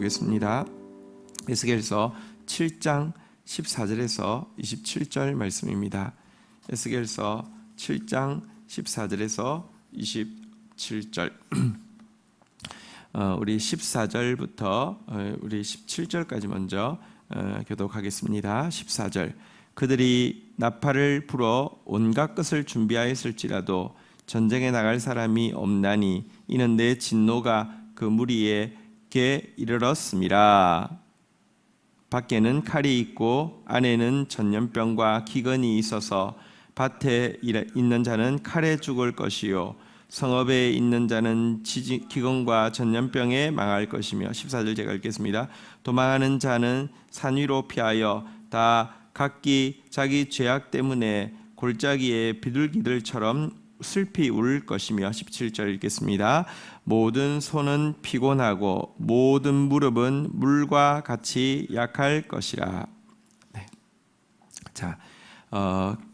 보겠습니다. 에스겔서 7장 14절에서 27절 말씀입니다. 에스겔서 7장 14절에서 27절 우리 14절부터 우리 17절까지 먼저 교독하겠습니다. 14절 그들이 나팔을 불어 온갖 것을 준비하였을지라도 전쟁에 나갈 사람이 없나니 이는 내 진노가 그 무리에게 이르렀음이라. 밖에는 칼이 있고 안에는 전염병과 기근이 있어서 밭에 있는 자는 칼에 죽을 것이요 성읍에 있는 자는 기근과 전염병에 망할 것이며 14절 제가 읽겠습니다. 도망하는 자는 산 위로 피하여 다 각기 자기 죄악 때문에 골짜기에 비둘기들처럼 슬피 울 것이며 17절 읽겠습니다. 모든 손은 피곤하고 모든 무릎은 물과 같이 약할 것이라. 네. 자,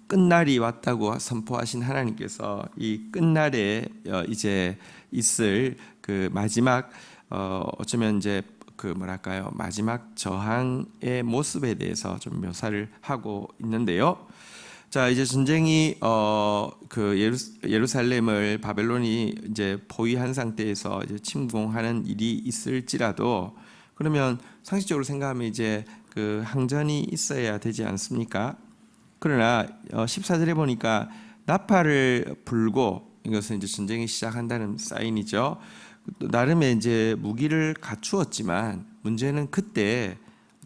끝날이 왔다고 선포하신 하나님께서 이 끝날에 이제 있을 그 마지막 어쩌면 이제 그 뭐랄까요 마지막 저항의 모습에 대해서 좀 묘사를 하고 있는데요. 자, 이제 전쟁이 그 예루살렘을 바벨론이 이제 포위한 상태에서 이제 침공하는 일이 있을지라도 그러면 상식적으로 생각하면 이제 그 항전이 있어야 되지 않습니까? 그러나 14절에 보니까 나팔을 불고 이것은 이제 전쟁이 시작한다는 사인이죠. 나름의 이제 무기를 갖추었지만 문제는 그때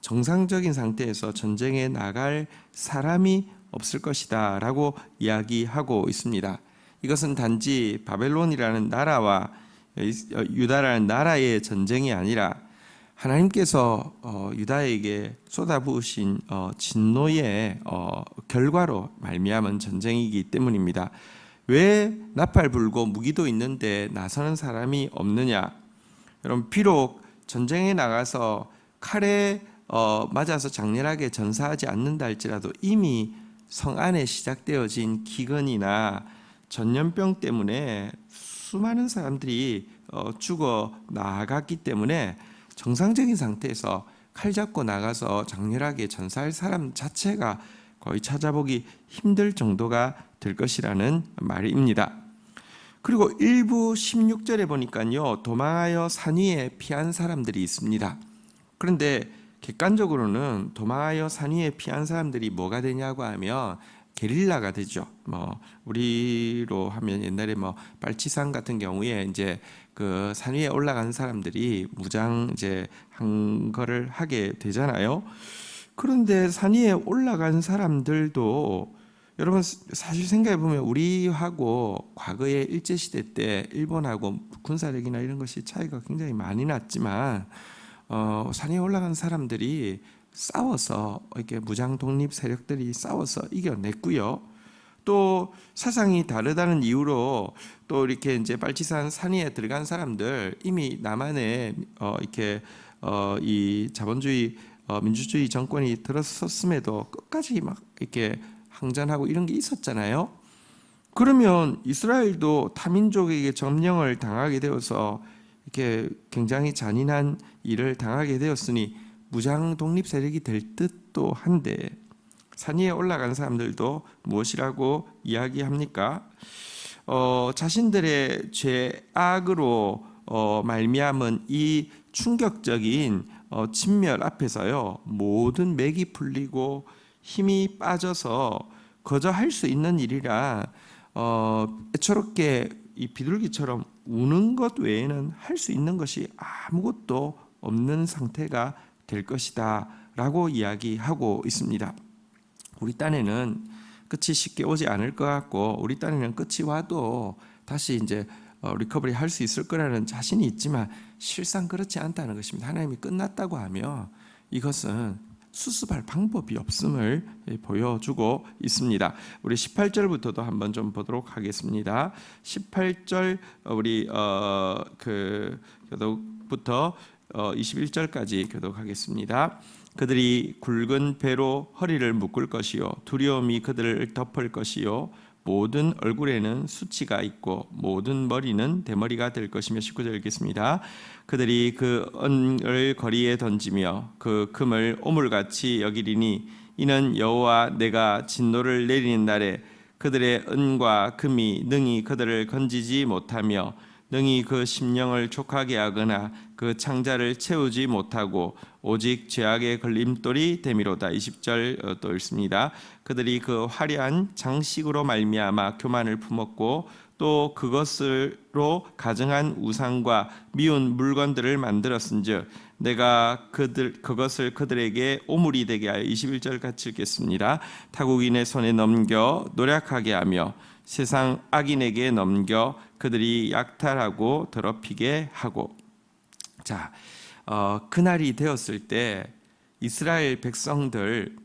정상적인 상태에서 전쟁에 나갈 사람이 없을 것이다 라고 이야기하고 있습니다. 이것은 단지 바벨론이라는 나라와 유다라는 나라의 전쟁이 아니라 하나님께서 유다에게 쏟아부으신 진노의 결과로 말미암은 전쟁이기 때문입니다. 왜 나팔 불고 무기도 있는데 나서는 사람이 없느냐? 여러분, 비록 전쟁에 나가서 칼에 맞아서 장렬하게 전사하지 않는다 할지라도 이미 성 안에 시작되어진 기근이나 전염병 때문에 수많은 사람들이 죽어 나갔기 때문에 정상적인 상태에서 칼 잡고 나가서 장렬하게 전사할 사람 자체가 거의 찾아보기 힘들 정도가 될 것이라는 말입니다. 그리고 일부 16절에 보니까요, 도망하여 산 위에 피한 사람들이 있습니다. 그런데 객관적으로는 도망하여 산 위에 피한 사람들이 뭐가 되냐고 하면 게릴라가 되죠. 우리로 하면 옛날에 빨치산 같은 경우에 이제 그 산 위에 올라간 사람들이 무장 이제 한 거를 하게 되잖아요. 그런데 산 위에 올라간 사람들도 여러분 사실 생각해 보면 우리하고 과거의 일제 시대 때 일본하고 군사력이나 이런 것이 차이가 굉장히 많이 났지만 산에 올라간 사람들이 싸워서 이렇게 무장 독립 세력들이 싸워서 이겨냈고요. 또 사상이 다르다는 이유로 또 이렇게 이제 빨치산 산 위에 들어간 사람들 이미 남한에 이렇게 이 자본주의 민주주의 정권이 들어섰음에도 끝까지 막 이렇게 항전하고 이런 게 있었잖아요. 그러면 이스라엘도 타민족에게 점령을 당하게 되어서 이렇게 굉장히 잔인한 일을 당하게 되었으니 무장 독립 세력이 될 듯도 한데 산 위에 올라간 사람들도 무엇이라고 이야기합니까? 자신들의 죄악으로 말미암은 이 충격적인 진멸 앞에서요, 모든 맥이 풀리고 힘이 빠져서 거저 할 수 있는 일이라 애처롭게 이 비둘기처럼 우는 것 외에는 할 수 있는 것이 아무것도 없는 상태가 될 것이다 라고 이야기하고 있습니다. 우리 딴에는 끝이 쉽게 오지 않을 것 같고 우리 딴에는 끝이 와도 다시 이제 리커버리 할 수 있을 거라는 자신이 있지만 실상 그렇지 않다는 것입니다. 하나님이 끝났다고 하면 이것은 수습할 방법이 없음을 보여주고 있습니다. 우리 18절부터도 한번 좀 보도록 하겠습니다. 18절 우리 그 교독부터 21절까지 교독하겠습니다. 그들이 굵은 배로 허리를 묶을 것이요 두려움이 그들을 덮을 것이요 모든 얼굴에는 수치가 있고 모든 머리는 대머리가 될 것이며. 19절 읽겠습니다. 그들이 그 은을 거리에 던지며 그 금을 오물같이 여기리니 이는 여호와 내가 진노를 내리는 날에 그들의 은과 금이 능히 그들을 건지지 못하며 능히 그 심령을 촉하게 하거나 그 창자를 채우지 못하고 오직 죄악의 걸림돌이 되미로다. 20절 또 읽습니다. 그들이 그 화려한 장식으로 말미암아 교만을 품었고 또 그것으로 가증한 우상과 미운 물건들을 만들었은즉 내가 그것을 그들에게 오물이 되게 하여. 21절 같이 읽겠습니다. 타국인의 손에 넘겨 노략하게 하며 세상 악인에게 넘겨 그들이 약탈하고 더럽히게 하고. 자, 그날이 되었을 때 이스라엘 백성들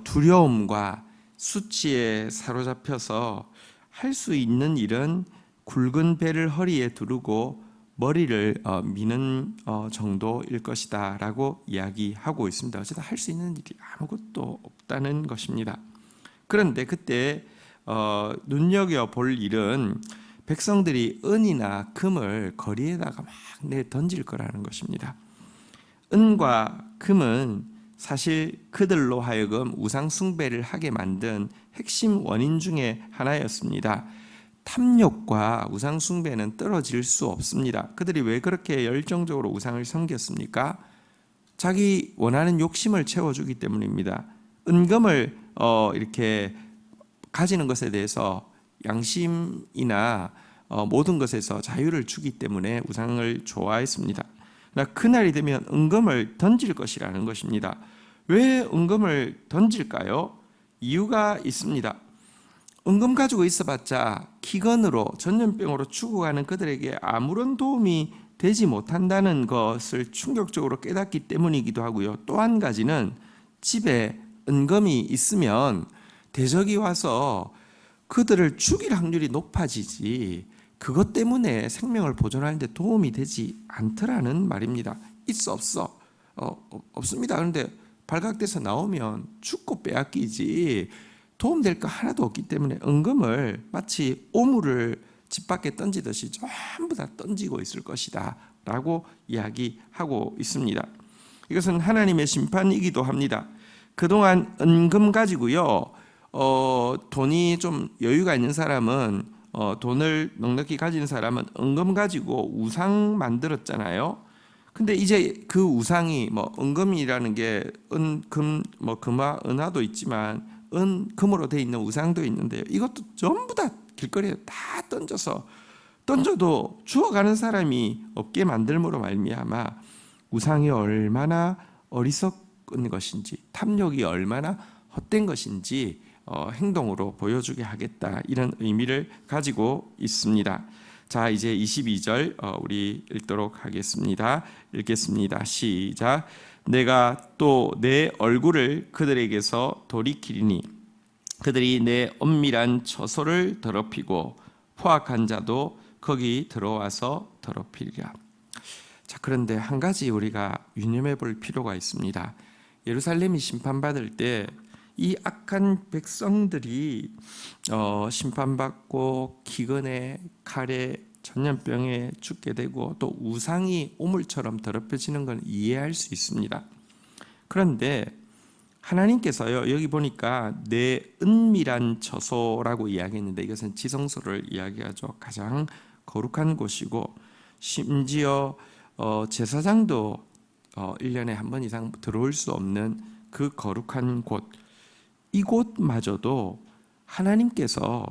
두려움과 수치에 사로잡혀서 할 수 있는 일은 굵은 배를 허리에 두르고 머리를 미는 정도일 것이다 라고 이야기하고 있습니다. 어쨌든 할 수 있는 일이 아무것도 없다는 것입니다. 그런데 그때 눈여겨볼 일은 백성들이 은이나 금을 거리에다가 막 던질 거라는 것입니다. 은과 금은 사실 그들로 하여금 우상 숭배를 하게 만든 핵심 원인 중에 하나였습니다. 탐욕과 우상 숭배는 떨어질 수 없습니다. 그들이 왜 그렇게 열정적으로 우상을 섬겼습니까? 자기 원하는 욕심을 채워주기 때문입니다. 은금을 이렇게 가지는 것에 대해서 양심이나 모든 것에서 자유를 주기 때문에 우상을 좋아했습니다. 그날이 되면 은금을 던질 것이라는 것입니다. 왜 은금을 던질까요? 이유가 있습니다. 은금 가지고 있어봤자 기근으로 전염병으로 죽어가는 그들에게 아무런 도움이 되지 못한다는 것을 충격적으로 깨닫기 때문이기도 하고요. 또 한 가지는 집에 은금이 있으면 대적이 와서 그들을 죽일 확률이 높아지지 그것 때문에 생명을 보존하는 데 도움이 되지 않더라는 말입니다. 있어 없어? 없습니다. 그런데 발각돼서 나오면 죽고 빼앗기지 도움될 거 하나도 없기 때문에 은금을 마치 오물을 집 밖에 던지듯이 전부 다 던지고 있을 것이다 라고 이야기하고 있습니다. 이것은 하나님의 심판이기도 합니다. 그동안 은금 가지고요 돈이 좀 여유가 있는 사람은 돈을 넉넉히 가진 사람은 은금 가지고 우상 만들었잖아요. 근데 이제 그 우상이 은금이라는 게 금, 금화, 은화도 있지만 금으로 돼 있는 우상도 있는데요. 이것도 전부 다 길거리에 다 던져도 죽어가는 사람이 없게 만들므로 말미암아 우상이 얼마나 어리석은 것인지 탐욕이 얼마나 헛된 것인지 행동으로 보여주게 하겠다 이런 의미를 가지고 있습니다. 자, 이제 22절 우리 읽도록 하겠습니다. 읽겠습니다. 시작. 내가 또 내 얼굴을 그들에게서 돌이키리니 그들이 내 엄밀한 처소를 더럽히고 포악한 자도 거기 들어와서 더럽히리라. 자, 그런데 한 가지 우리가 유념해 볼 필요가 있습니다. 예루살렘이 심판받을 때 이 악한 백성들이 심판받고 기근에 칼에 전염병에 죽게 되고 또 우상이 오물처럼 더럽혀지는 건 이해할 수 있습니다. 그런데 하나님께서요 여기 보니까 내 은밀한 처소라고 이야기했는데 이것은 지성소를 이야기하죠. 가장 거룩한 곳이고 심지어 제사장도 1년에 한 번 이상 들어올 수 없는 그 거룩한 곳, 이곳마저도 하나님께서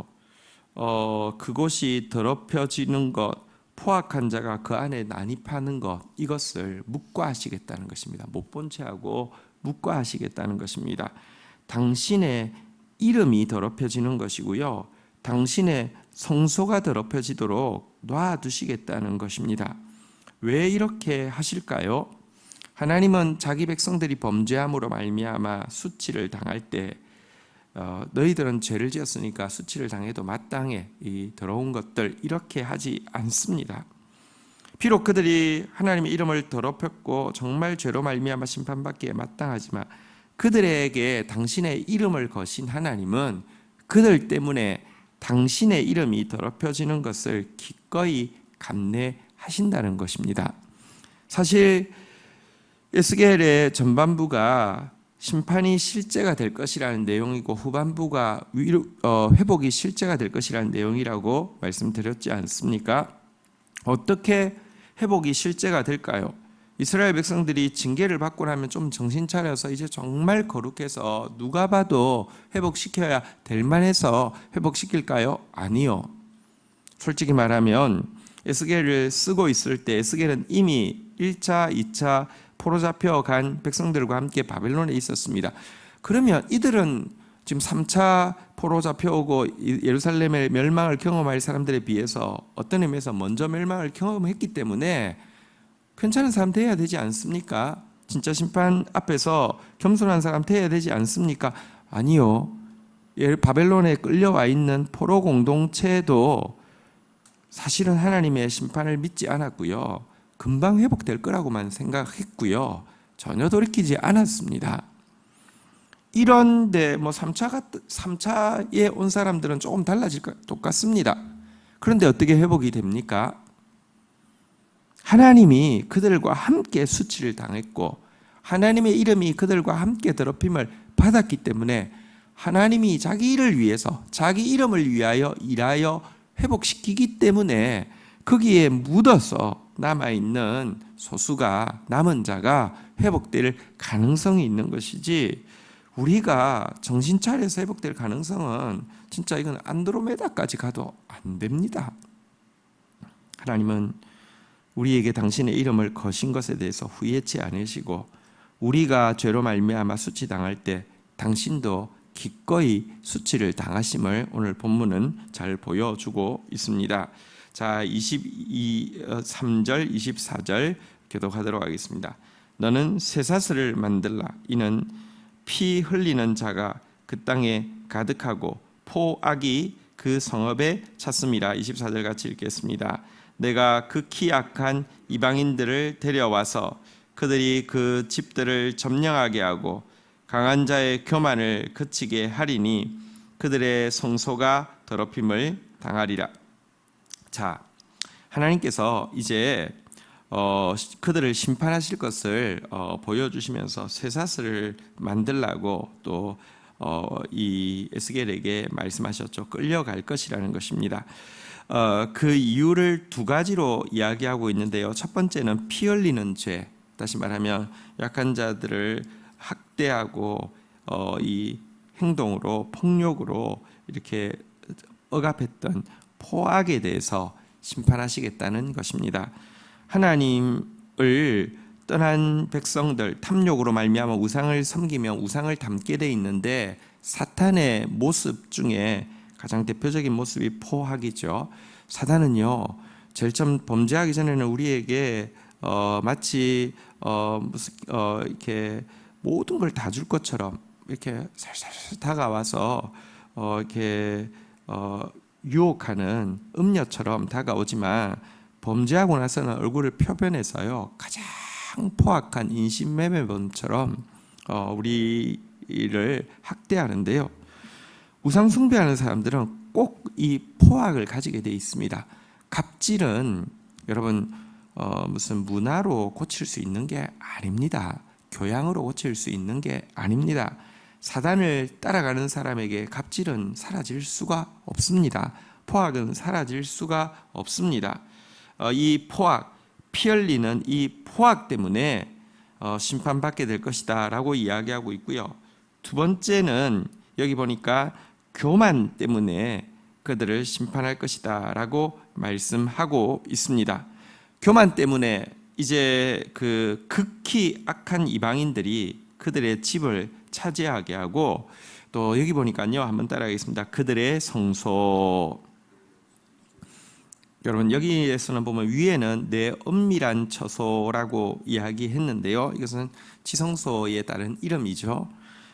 그곳이 더럽혀지는 것, 포악한 자가 그 안에 난입하는 것, 이것을 묵과하시겠다는 것입니다. 못 본 채하고 묵과하시겠다는 것입니다. 당신의 이름이 더럽혀지는 것이고요, 당신의 성소가 더럽혀지도록 놔두시겠다는 것입니다. 왜 이렇게 하실까요? 하나님은 자기 백성들이 범죄함으로 말미암아 수치를 당할 때 너희들은 죄를 지었으니까 수치를 당해도 마땅해 이 더러운 것들 이렇게 하지 않습니다. 비록 그들이 하나님의 이름을 더럽혔고 정말 죄로 말미암아 심판받기에 마땅하지만 그들에게 당신의 이름을 거신 하나님은 그들 때문에 당신의 이름이 더럽혀지는 것을 기꺼이 감내하신다는 것입니다. 사실 에스겔의 전반부가 심판이 실제가 될 것이라는 내용이고 후반부가 회복이 실제가 될 것이라는 내용이라고 말씀드렸지 않습니까? 어떻게 회복이 실제가 될까요? 이스라엘 백성들이 징계를 받고 나면 좀 정신 차려서 이제 정말 거룩해서 누가 봐도 회복시켜야 될 만해서 회복시킬까요? 아니요. 솔직히 말하면 에스겔을 쓰고 있을 때 에스겔은 이미 1차, 2차 포로 잡혀간 백성들과 함께 바벨론에 있었습니다. 그러면 이들은 지금 3차 포로 잡혀오고 예루살렘의 멸망을 경험할 사람들에 비해서 어떤 의미에서 먼저 멸망을 경험했기 때문에 괜찮은 사람 되어야 되지 않습니까? 진짜 심판 앞에서 겸손한 사람 되어야 되지 않습니까? 아니요. 바벨론에 끌려와 있는 포로 공동체도 사실은 하나님의 심판을 믿지 않았고요. 금방 회복될 거라고만 생각했고요. 전혀 돌이키지 않았습니다. 이런데 3차에 온 사람들은 조금 달라질 것 똑같습니다. 그런데 어떻게 회복이 됩니까? 하나님이 그들과 함께 수치를 당했고 하나님의 이름이 그들과 함께 더럽힘을 받았기 때문에 하나님이 자기 일을 위해서 자기 이름을 위하여 일하여 회복시키기 때문에 거기에 묻어서 남아있는 소수가 남은 자가 회복될 가능성이 있는 것이지 우리가 정신 차려서 회복될 가능성은 진짜 이건 안드로메다까지 가도 안 됩니다. 하나님은 우리에게 당신의 이름을 거신 것에 대해서 후회치 않으시고 우리가 죄로 말미암아 수치당할 때 당신도 기꺼이 수치를 당하심을 오늘 본문은 잘 보여주고 있습니다. 자, 3절, 24절 교독하도록 하겠습니다. 너는 쇠사슬을 만들라. 이는 피 흘리는 자가 그 땅에 가득하고 포악이 그 성읍에 찼습니다. 24절 같이 읽겠습니다. 내가 극히 악한 이방인들을 데려와서 그들이 그 집들을 점령하게 하고 강한 자의 교만을 그치게 하리니 그들의 성소가 더럽힘을 당하리라. 자, 하나님께서 이제 그들을 심판하실 것을 보여주시면서 쇠사슬을 만들라고 또 이 에스겔에게 말씀하셨죠. 끌려갈 것이라는 것입니다. 그 이유를 두 가지로 이야기하고 있는데요. 첫 번째는 피 흘리는 죄, 다시 말하면 약한 자들을 학대하고 이 행동으로 폭력으로 이렇게 억압했던 포악에 대해서 심판하시겠다는 것입니다. 하나님을 떠난 백성들, 탐욕으로 말미암아 우상을 섬기며 우상을 담게 돼 있는데 사탄의 모습 중에 가장 대표적인 모습이 포악이죠. 사탄은요, 제일 처음 범죄하기 전에는 우리에게 마치 이렇게 모든 걸 다 줄 것처럼 이렇게 살살 다가와서 이렇게 유혹하는 음녀처럼 다가오지만 범죄하고 나서는 얼굴을 표변해서요 가장 포악한 인신매매범처럼 우리를 학대하는데요. 우상 숭배하는 사람들은 꼭 이 포악을 가지게 돼 있습니다. 갑질은 여러분 무슨 문화로 고칠 수 있는 게 아닙니다. 교양으로 고칠 수 있는 게 아닙니다. 사단을 따라가는 사람에게 갑질은 사라질 수가 없습니다. 포악은 사라질 수가 없습니다. 이 포악, 피 흘리는 이 포악 때문에 심판받게 될 것이다 라고 이야기하고 있고요. 두 번째는 여기 보니까 교만 때문에 그들을 심판할 것이다 라고 말씀하고 있습니다. 교만 때문에 이제 그 극히 악한 이방인들이 그들의 집을 차지하게 하고 또 여기 보니까요, 한번 따라하겠습니다. 그들의 성소. 여러분 여기에서는 보면 위에는 내 은밀한 처소라고 이야기했는데요. 이것은 지성소에 따른 이름이죠.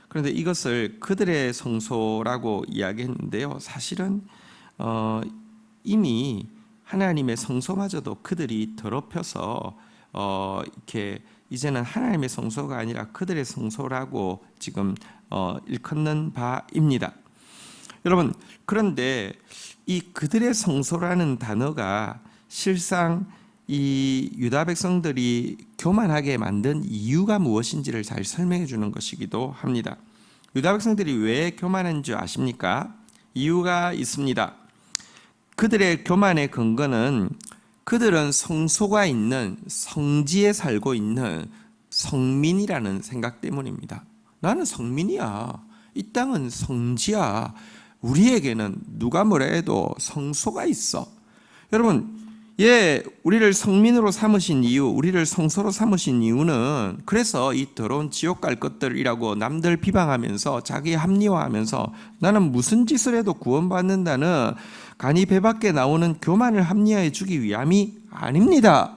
그런데 이것을 그들의 성소라고 이야기했는데요. 사실은 이미 하나님의 성소마저도 그들이 더럽혀서 이렇게 이제는 하나님의 성소가 아니라 그들의 성소라고 지금 일컫는 바입니다. 여러분, 그런데 이 그들의 성소라는 단어가 실상 이 유다 백성들이 교만하게 만든 이유가 무엇인지를 잘 설명해 주는 것이기도 합니다. 유다 백성들이 왜 교만한 줄 아십니까? 이유가 있습니다. 그들의 교만의 근거는 그들은 성소가 있는 성지에 살고 있는 성민이라는 생각 때문입니다. 나는 성민이야. 이 땅은 성지야. 우리에게는 누가 뭐라 해도 성소가 있어. 여러분, 우리를 성민으로 삼으신 이유, 우리를 성소로 삼으신 이유는 그래서 이 더러운 지옥 갈 것들이라고 남들 비방하면서 자기 합리화하면서 나는 무슨 짓을 해도 구원받는다는 간이 배 밖에 나오는 교만을 합리화해 주기 위함이 아닙니다.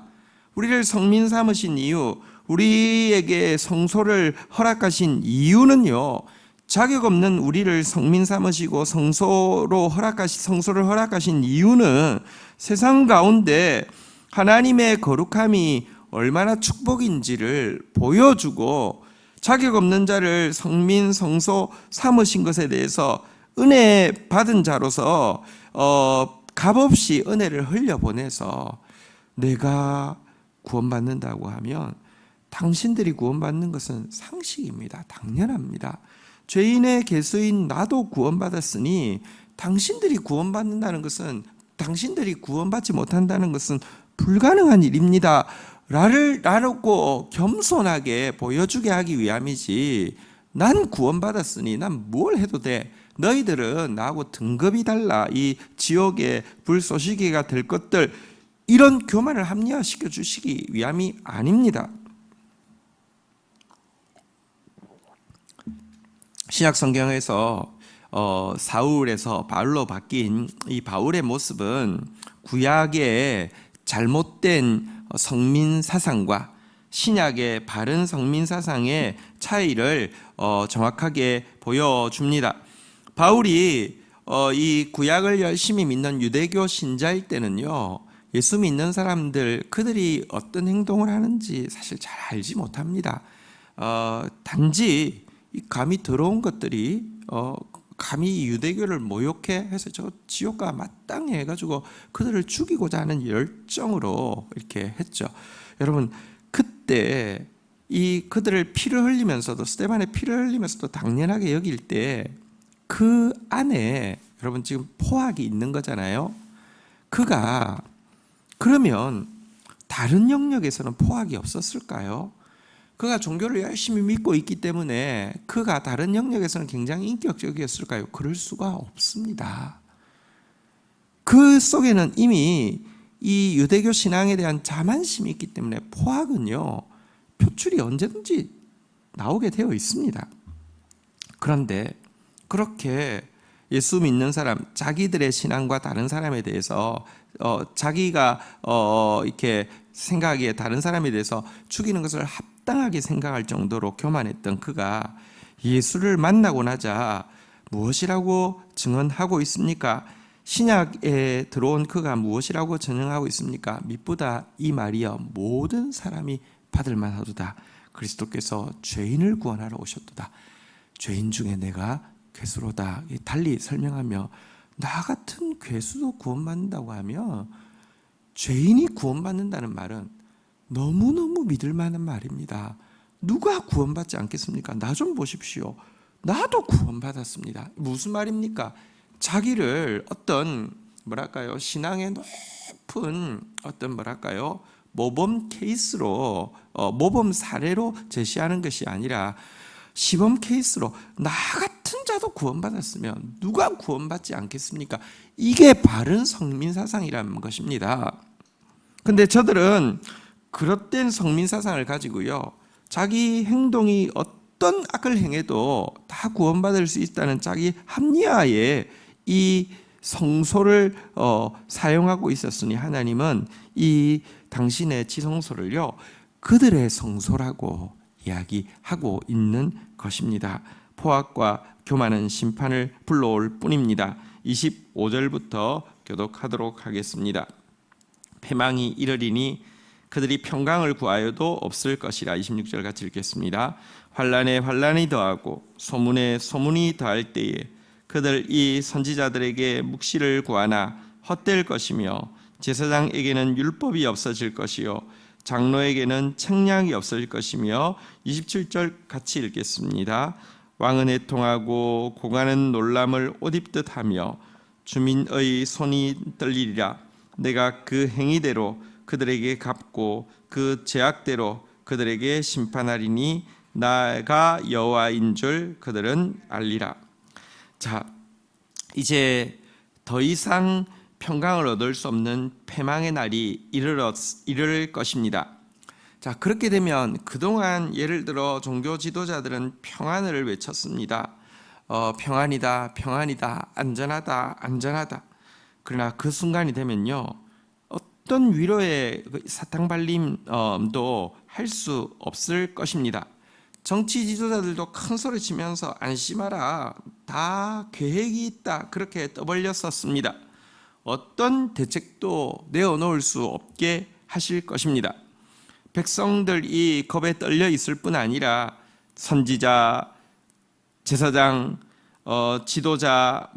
우리를 성민 삼으신 이유, 우리에게 성소를 허락하신 이유는요, 자격 없는 우리를 성민 삼으시고 성소를 허락하신 이유는 세상 가운데 하나님의 거룩함이 얼마나 축복인지를 보여주고 자격 없는 자를 성민 성소 삼으신 것에 대해서 은혜 받은 자로서 값없이 은혜를 흘려보내서 내가 구원받는다고 하면 당신들이 구원받는 것은 상식입니다. 당연합니다. 죄인의 개수인 나도 구원받았으니 당신들이 구원받지 못한다는 것은 불가능한 일입니다. 라고 겸손하게 보여주게 하기 위함이지, 난 구원받았으니 난 뭘 해도 돼. 너희들은 나하고 등급이 달라. 이 지옥의 불쏘시개가 될 것들, 이런 교만을 합리화시켜 주시기 위함이 아닙니다. 신약 성경에서 사울에서 바울로 바뀐 이 바울의 모습은 구약의 잘못된 성민 사상과 신약의 바른 성민 사상의 차이를 정확하게 보여줍니다. 바울이 이 구약을 열심히 믿는 유대교 신자일 때는요, 예수 믿는 사람들 그들이 어떤 행동을 하는지 사실 잘 알지 못합니다. 단지 감히 더러운 것들이 감히 유대교를 모욕해 해서 저 지옥과 마땅해 해가지고 그들을 죽이고자 하는 열정으로 이렇게 했죠. 여러분, 그때 이 그들을 피를 흘리면서도, 스데반의 피를 흘리면서도 당연하게 여길 때 그 안에 여러분 지금 포악이 있는 거잖아요. 그가 그러면 다른 영역에서는 포악이 없었을까요? 그가 종교를 열심히 믿고 있기 때문에 그가 다른 영역에서는 굉장히 인격적이었을까요? 그럴 수가 없습니다. 그 속에는 이미 이 유대교 신앙에 대한 자만심이 있기 때문에 포악은요, 표출이 언제든지 나오게 되어 있습니다. 그런데 그렇게 예수 믿는 사람, 자기들의 신앙과 다른 사람에 대해서 자기가 이렇게 생각하기에 다른 사람에 대해서 죽이는 것을 합당하게 생각할 정도로 교만했던 그가 예수를 만나고 나자 무엇이라고 증언하고 있습니까? 신약에 들어온 그가 무엇이라고 전형하고 있습니까? mit보다 이 말이여 모든 사람이 받을 만하도다. 그리스도께서 죄인을 구원하러 오셨도다. 죄인 중에 내가 괴수로다. 달리 설명하며, 나 같은 괴수도 구원받는다고 하면 죄인이 구원받는다는 말은 너무너무 믿을 만한 말입니다. 누가 구원받지 않겠습니까? 나 좀 보십시오. 나도 구원받았습니다. 무슨 말입니까? 자기를 어떤 신앙의 높은 어떤 모범 케이스로, 모범 사례로 제시하는 것이 아니라 시범 케이스로 나 같은 자도 구원받았으면 누가 구원받지 않겠습니까? 이게 바른 성민 사상이라는 것입니다. 근데 저들은 그릇된 성민 사상을 가지고요, 자기 행동이 어떤 악을 행해도 다 구원받을 수 있다는 자기 합리화에 이 성소를 사용하고 있었으니 하나님은 이 당신의 지성소를요, 그들의 성소라고 이야기하고 있는 것입니다. 포악과 교만은 심판을 불러올 뿐입니다. 25절부터 교독하도록 하겠습니다. 패망이 이르리니 그들이 평강을 구하여도 없을 것이라. 26절 같이 읽겠습니다. 환난에 환난이 더하고 소문에 소문이 더할 때에 그들 이 선지자들에게 묵시를 구하나 헛될 것이며 제사장에게는 율법이 없어질 것이요 장로에게는 책량이 없어질 것이며 27절 같이 읽겠습니다. 왕은 애통하고 고관은 놀람을 옷 입듯 하며 주민의 손이 떨리리라. 내가 그 행위대로 그들에게 갚고 그 죄악대로 그들에게 심판하리니 나가 여호와인 줄 그들은 알리라. 자, 이제 더 이상 평강을 얻을 수 없는 패망의 날이 이를 것입니다. 자, 그렇게 되면 그동안 예를 들어 종교 지도자들은 평안을 외쳤습니다. 평안이다, 평안이다, 안전하다, 안전하다. 그러나 그 순간이 되면요, 어떤 위로의 사탕 발림도 할 수 없을 것입니다. 정치 지도자들도 큰 소리 치면서 안심하라, 다 계획이 있다, 그렇게 떠벌렸었습니다. 어떤 대책도 내어놓을 수 없게 하실 것입니다. 백성들이 겁에 떨려 있을 뿐 아니라 선지자, 제사장, 지도자,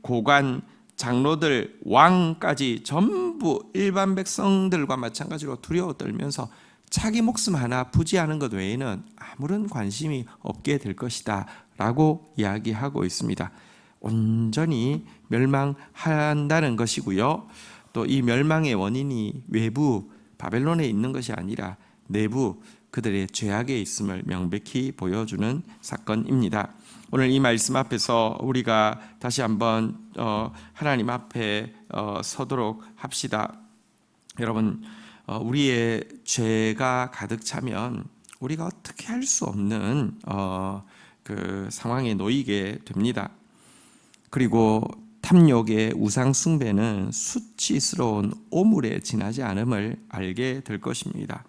고관, 장로들, 왕까지 전부 일반 백성들과 마찬가지로 두려워 떨면서 자기 목숨 하나 부지하는 것 외에는 아무런 관심이 없게 될 것이다 라고 이야기하고 있습니다. 온전히 멸망한다는 것이고요. 또 이 멸망의 원인이 외부 바벨론에 있는 것이 아니라 내부 그들의 죄악에 있음을 명백히 보여주는 사건입니다. 오늘 이 말씀 앞에서 우리가 다시 한번 하나님 앞에 서도록 합시다. 여러분, 우리의 죄가 가득 차면 우리가 어떻게 할 수 없는 그 상황에 놓이게 됩니다. 그리고 탐욕의 우상 숭배는 수치스러운 오물에 지나지 않음을 알게 될 것입니다.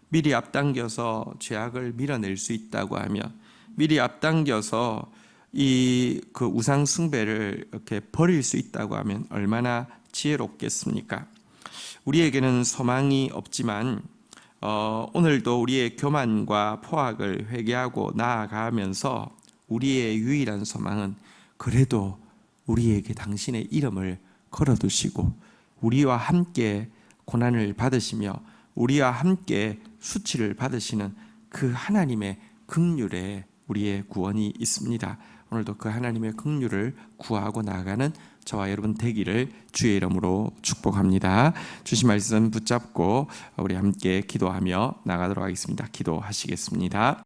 미리 앞당겨서 죄악을 밀어낼 수 있다고 하면, 미리 앞당겨서 그 우상 숭배를 이렇게 버릴 수 있다고 하면 얼마나 지혜롭겠습니까? 우리에게는 소망이 없지만 오늘도 우리의 교만과 포악을 회개하고 나아가면서 우리의 유일한 소망은 그래도 우리에게 당신의 이름을 걸어두시고 우리와 함께 고난을 받으시며 우리와 함께 수치를 받으시는 그 하나님의 긍휼에 우리의 구원이 있습니다. 오늘도 그 하나님의 긍휼을 구하고 나아가는 저와 여러분 되기를 주의 이름으로 축복합니다. 주신 말씀 붙잡고 우리 함께 기도하며 나가도록 하겠습니다. 기도하시겠습니다.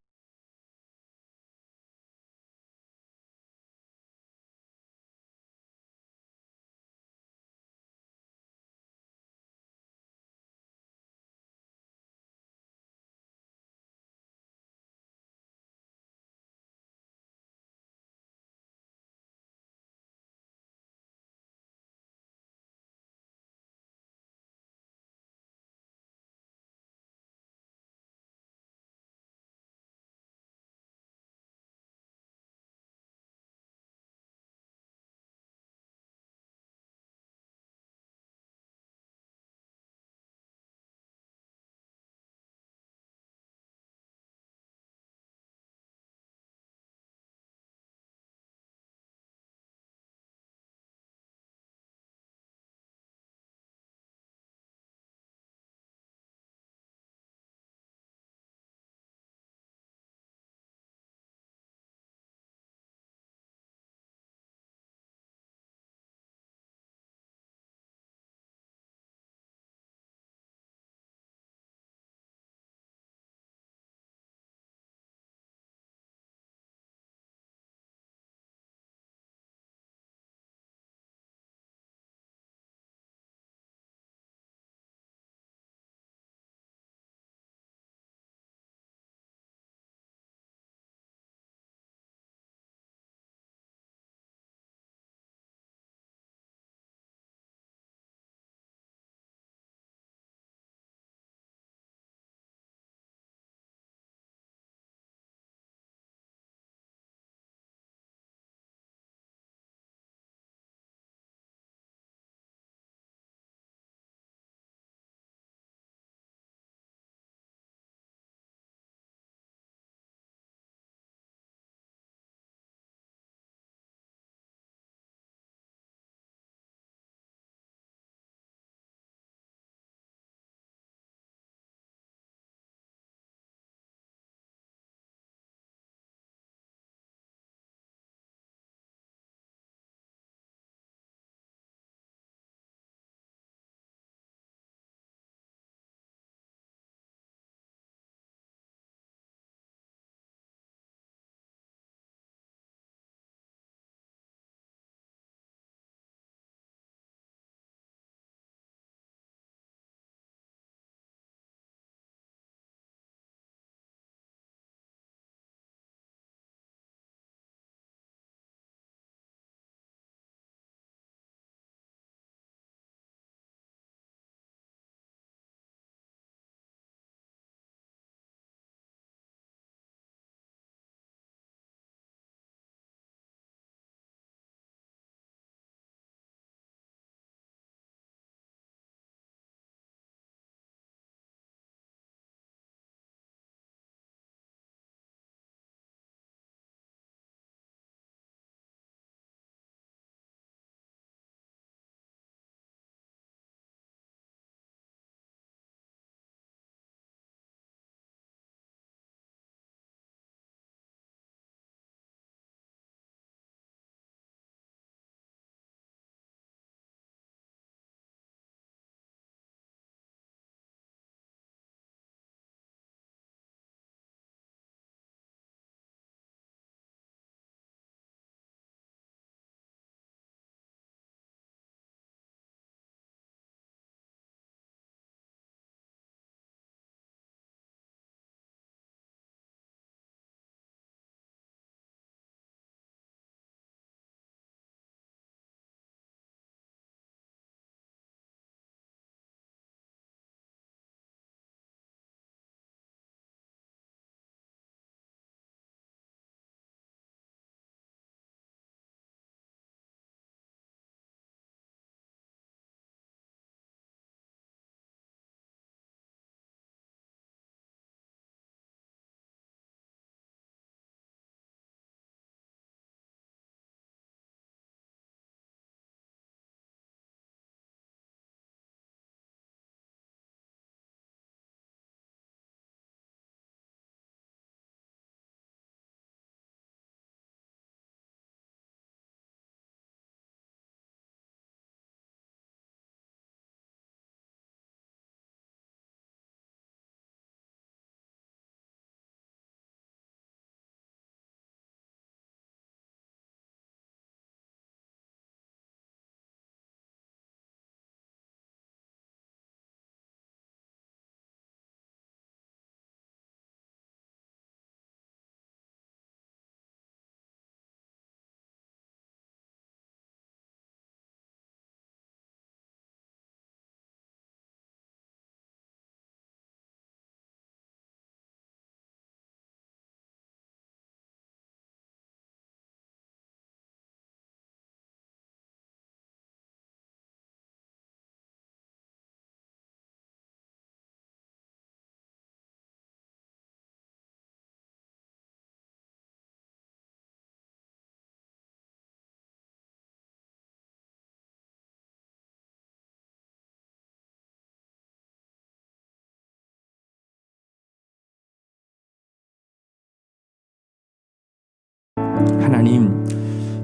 하나님,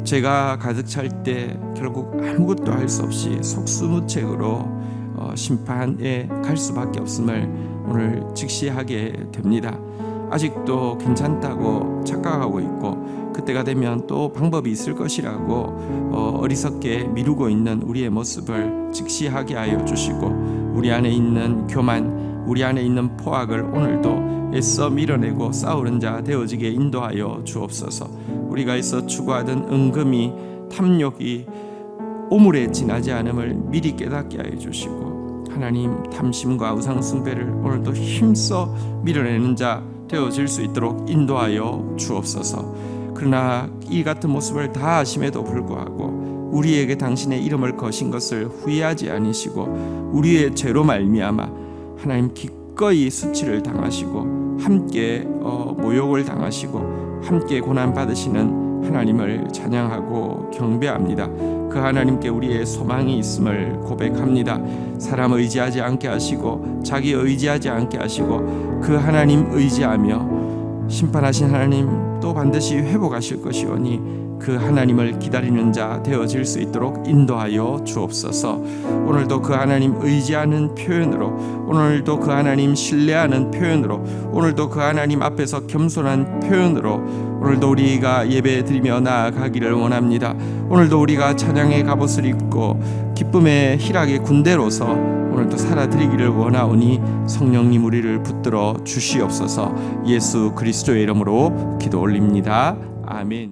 죄가 가득 찰 때 결국 아무것도 할 수 없이 속수무책으로 심판에 갈 수밖에 없음을 오늘 직시하게 됩니다. 아직도 괜찮다고 착각하고 있고 그때가 되면 또 방법이 있을 것이라고 어리석게 미루고 있는 우리의 모습을 직시하게 하여 주시고, 우리 안에 있는 교만, 우리 안에 있는 포악을 오늘도 애써 밀어내고 싸우는 자 되어지게 인도하여 주옵소서. 우리가 애써 추구하던 은금이, 탐욕이 오물에 지나지 않음을 미리 깨닫게 하여 주시고, 하나님, 탐심과 우상 숭배를 오늘도 힘써 밀어내는 자 되어질 수 있도록 인도하여 주옵소서. 그러나 이 같은 모습을 다 아심에도 불구하고 우리에게 당신의 이름을 거신 것을 후회하지 않으시고 우리의 죄로 말미암아 하나님 기꺼이 수치를 당하시고 함께 모욕을 당하시고 함께 고난 받으시는 하나님을 찬양하고 경배합니다. 그 하나님께 우리의 소망이 있음을 고백합니다. 사람 의지하지 않게 하시고 자기 의지하지 않게 하시고 그 하나님 의지하며 심판하신 하나님 또 반드시 회복하실 것이오니 그 하나님을 기다리는 자 되어질 수 있도록 인도하여 주옵소서. 오늘도 그 하나님 의지하는 표현으로, 오늘도 그 하나님 신뢰하는 표현으로, 오늘도 그 하나님 앞에서 겸손한 표현으로 오늘도 우리가 예배드리며 나아가기를 원합니다. 오늘도 우리가 찬양의 갑옷을 입고 기쁨의 희락의 군대로서 오늘도 살아드리기를 원하오니 성령님 우리를 붙들어 주시옵소서. 예수 그리스도의 이름으로 기도 올립니다. 아멘.